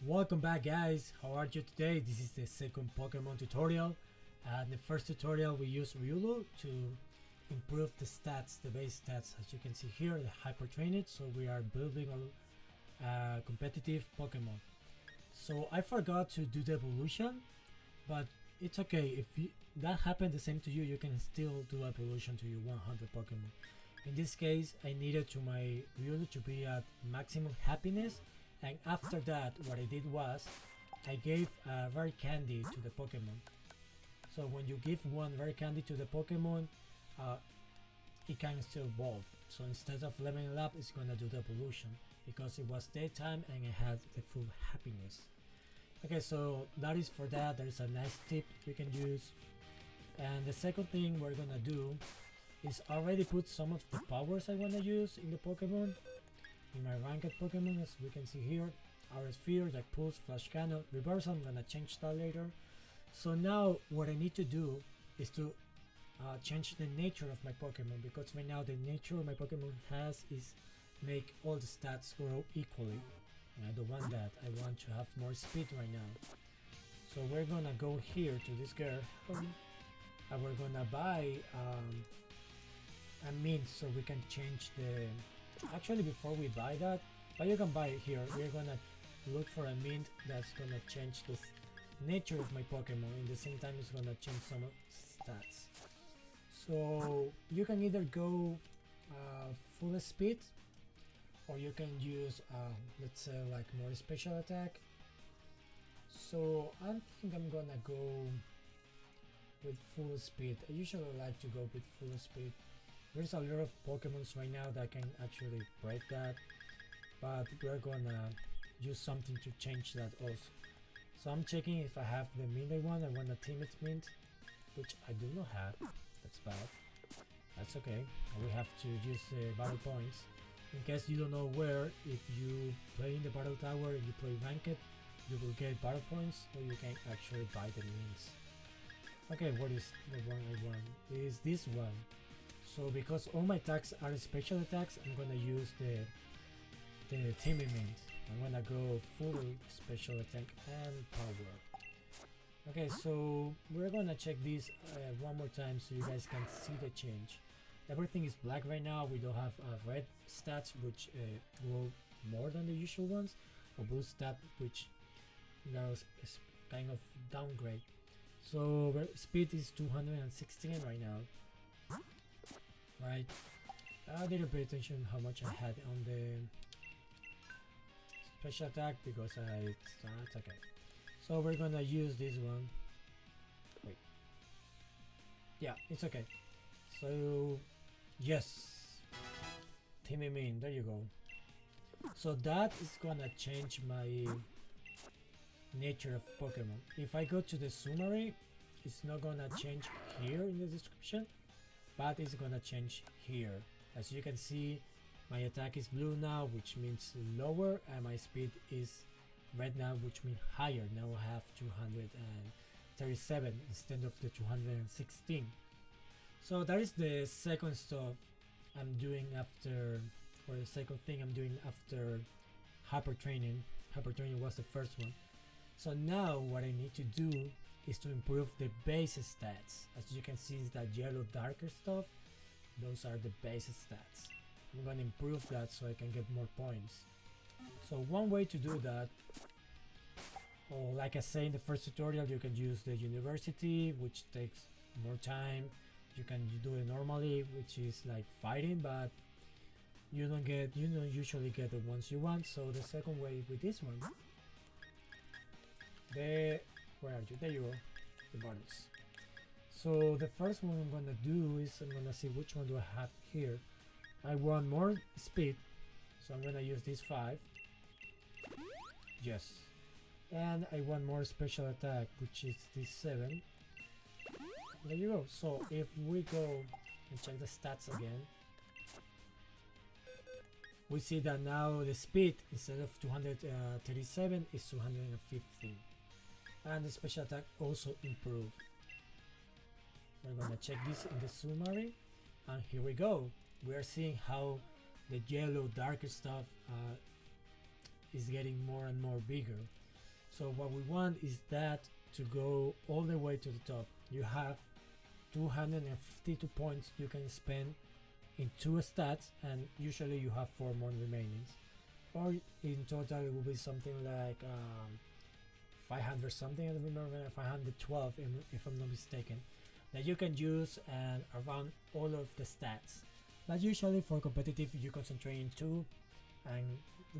Welcome back, guys. How are you today? This is the second Pokemon tutorial. In the first tutorial we used Riolu to improve the stats, the base stats. As you can see here, the hyper trained, so we are building a competitive Pokemon. So I forgot to do the evolution, but it's okay. If that happened the same to you, you can still do evolution to your 100 Pokemon. In this case, I needed to my Riolu to be at maximum happiness, and after that what I did was I gave a rare candy to the Pokemon. So when you give one rare candy to the Pokemon, it can still evolve. So instead of leveling up, it's gonna do the evolution because it was daytime and it had the full happiness. Okay, so that is for that. There's a nice tip you can use. And the second thing we're gonna do is already put some of the powers I wanna use in the Pokemon. In my ranked Pokemon, as we can see here, Aura Sphere, Dark Pulse, Flash Cannon, Reversal. I'm gonna change that later. So now what I need to do is to change the nature of my Pokemon, because right now the nature my Pokemon has is make all the stats grow equally, and I don't want that. I want to have more speed right now. So we're gonna go here to this girl and we're gonna buy a mint so we can change the... Actually, before we buy that, but you can buy it here, we're gonna look for a mint that's gonna change the nature of my Pokemon. In the same time, it's gonna change some stats. So you can either go full speed, or you can use let's say like more special attack. So I think I'm gonna go with full speed. I usually like to go with full speed. There's a lot of Pokemons right now that can actually break that, but we're gonna use something to change that also. So I'm checking if I have the mint I want. I want a Timid Mint, which I do not have. That's bad. That's okay. We have to use battle points. In case you don't know where, if you play in the battle tower and you play ranked, you will get battle points, or you can actually buy the mints. Okay, what is the one I want? It is this one. So because all my attacks are special attacks, I'm gonna use the Timmy Mint. I'm gonna go full special attack and power. Okay, so we're gonna check this one more time so you guys can see the change. Everything is black right now. We don't have red stats, which grow more than the usual ones, or blue stat, which now is kind of downgrade. So speed is 216 right now. Right, I didn't pay attention how much I had on the special attack because it's okay. So we're gonna use this one. Wait, yeah, it's okay. So yes, Timmy Min, there you go. So that is gonna change my nature of Pokemon. If I go to the summary, it's not gonna change here in the description, but it's gonna change here. As you can see, my attack is blue now, which means lower, and my speed is red now, which means higher. Now I have 237 instead of the 216. So that is the second stuff I'm doing after, or the second thing I'm doing after hyper training. Hyper training was the first one. So now what I need to do is to improve the base stats. As you can see, is that yellow darker stuff. Those are the base stats. I'm gonna improve that so I can get more points. So one way to do that, or like I say in the first tutorial, you can use the university, which takes more time. You can do it normally, which is like fighting, but you don't usually get the ones you want. So the second way with this one, where are you? There you go, the buttons. So the first one I'm gonna do is I'm gonna see which one do I have here. I want more speed, so I'm gonna use this 5. Yes. And I want more special attack, which is this 7. There you go. So if we go and check the stats again, we see that now the speed instead of 237 is 215. And the special attack also improved. We're gonna check this in the summary, and here we go. We are seeing how the yellow darker stuff is getting more and more bigger. So what we want is that to go all the way to the top. You have 252 points you can spend in 2 stats, and usually you have 4 more remaining, or in total it will be something like 500 something. I don't remember, 512 if I'm not mistaken, that you can use and around all of the stats. But usually for competitive you concentrate in 2, and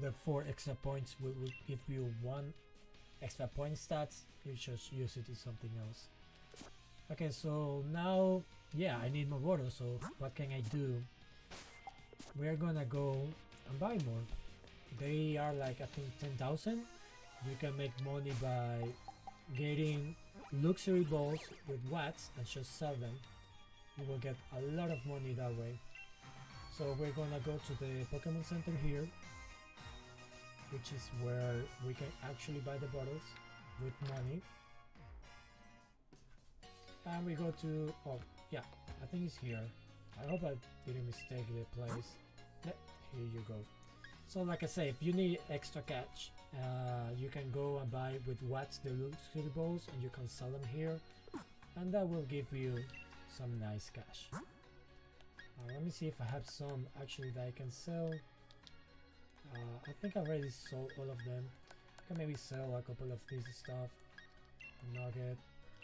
the 4 extra points will give you 1 extra point stats. You just use it in something else. Okay, so now, yeah, I need more water, so what can I do? We're gonna go and buy more. They are like, I think, 10,000. You can make money by getting luxury balls with watts and just sell them. You will get a lot of money that way. So we're gonna go to the Pokemon Center here, which is where we can actually buy the bottles with money. And we go to, oh yeah, I think it's here. I hope I didn't mistake the place. Yep, here you go. So like I say, if you need extra cash, you can go and buy with watts the luxury balls, and you can sell them here, and that will give you some nice cash. Let me see if I have some actually that I can sell. I think I already sold all of them. I can maybe sell a couple of this stuff, a nugget,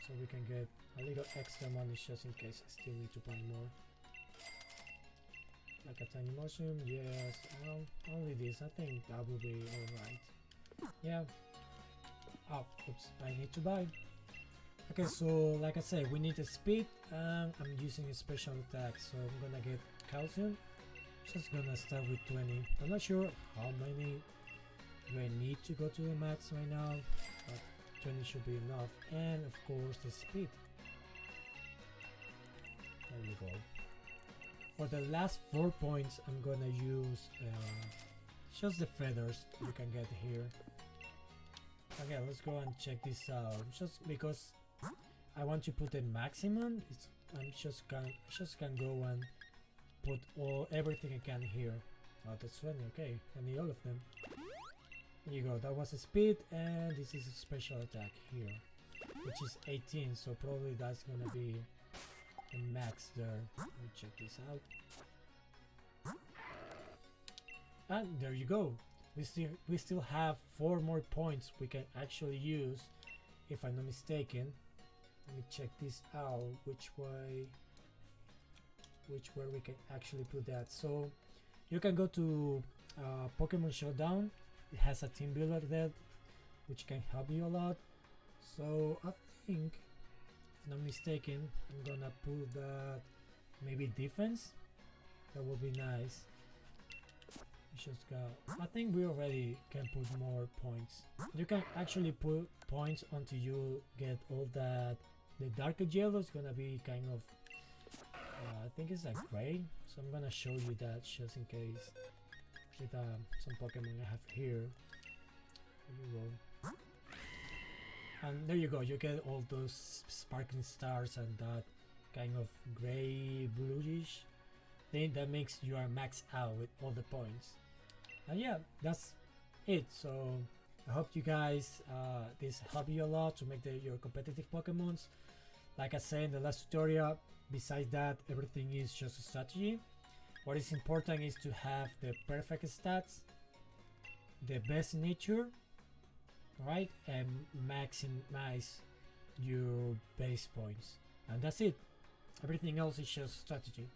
so we can get a little extra money just in case I still need to buy more. Like a tiny mushroom, yes, only this, I think that will be alright. Yeah. Oh, oops, I need to buy. Okay, so like I said, we need a speed, and I'm using a special attack, so I'm gonna get calcium. Just gonna start with 20. I'm not sure how many do I need to go to the max right now, but 20 should be enough. And of course the speed. There we go. For the last 4 points I'm gonna use just the feathers you can get here. Okay, let's go and check this out. Just because I want to put the maximum, I'm just can go and put everything I can here. Oh, that's 20. Okay, I need all of them. There you go. That was a speed, and this is a special attack here, which is 18. So probably that's gonna be the max there. Let me check this out. And there you go. We still have 4 more points we can actually use, if I'm not mistaken. Let me check this out. Which way we can actually put that. So you can go to Pokemon Showdown. It has a team builder there, which can help you a lot. So I think, if not mistaken, I'm gonna put that maybe defense. That would be nice. Just go. I think we already can put more points. You can actually put points until you get all that. The darker yellow is gonna be kind of I think it's like gray, so I'm gonna show you that just in case with some Pokemon I have here. There you go. And there you go, you get all those sparkling stars and that kind of gray bluish thing that makes you are maxed out with all the points. And yeah, that's it. So I hope you guys this helped you a lot to make your competitive Pokemons. Like I said in the last tutorial, besides that, everything is just a strategy. What is important is to have the perfect stats, the best nature, right, and maximize your base points, and that's it. Everything else is just strategy.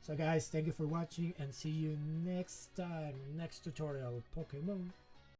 So guys, thank you for watching, and see you next time, next tutorial, Pokemon.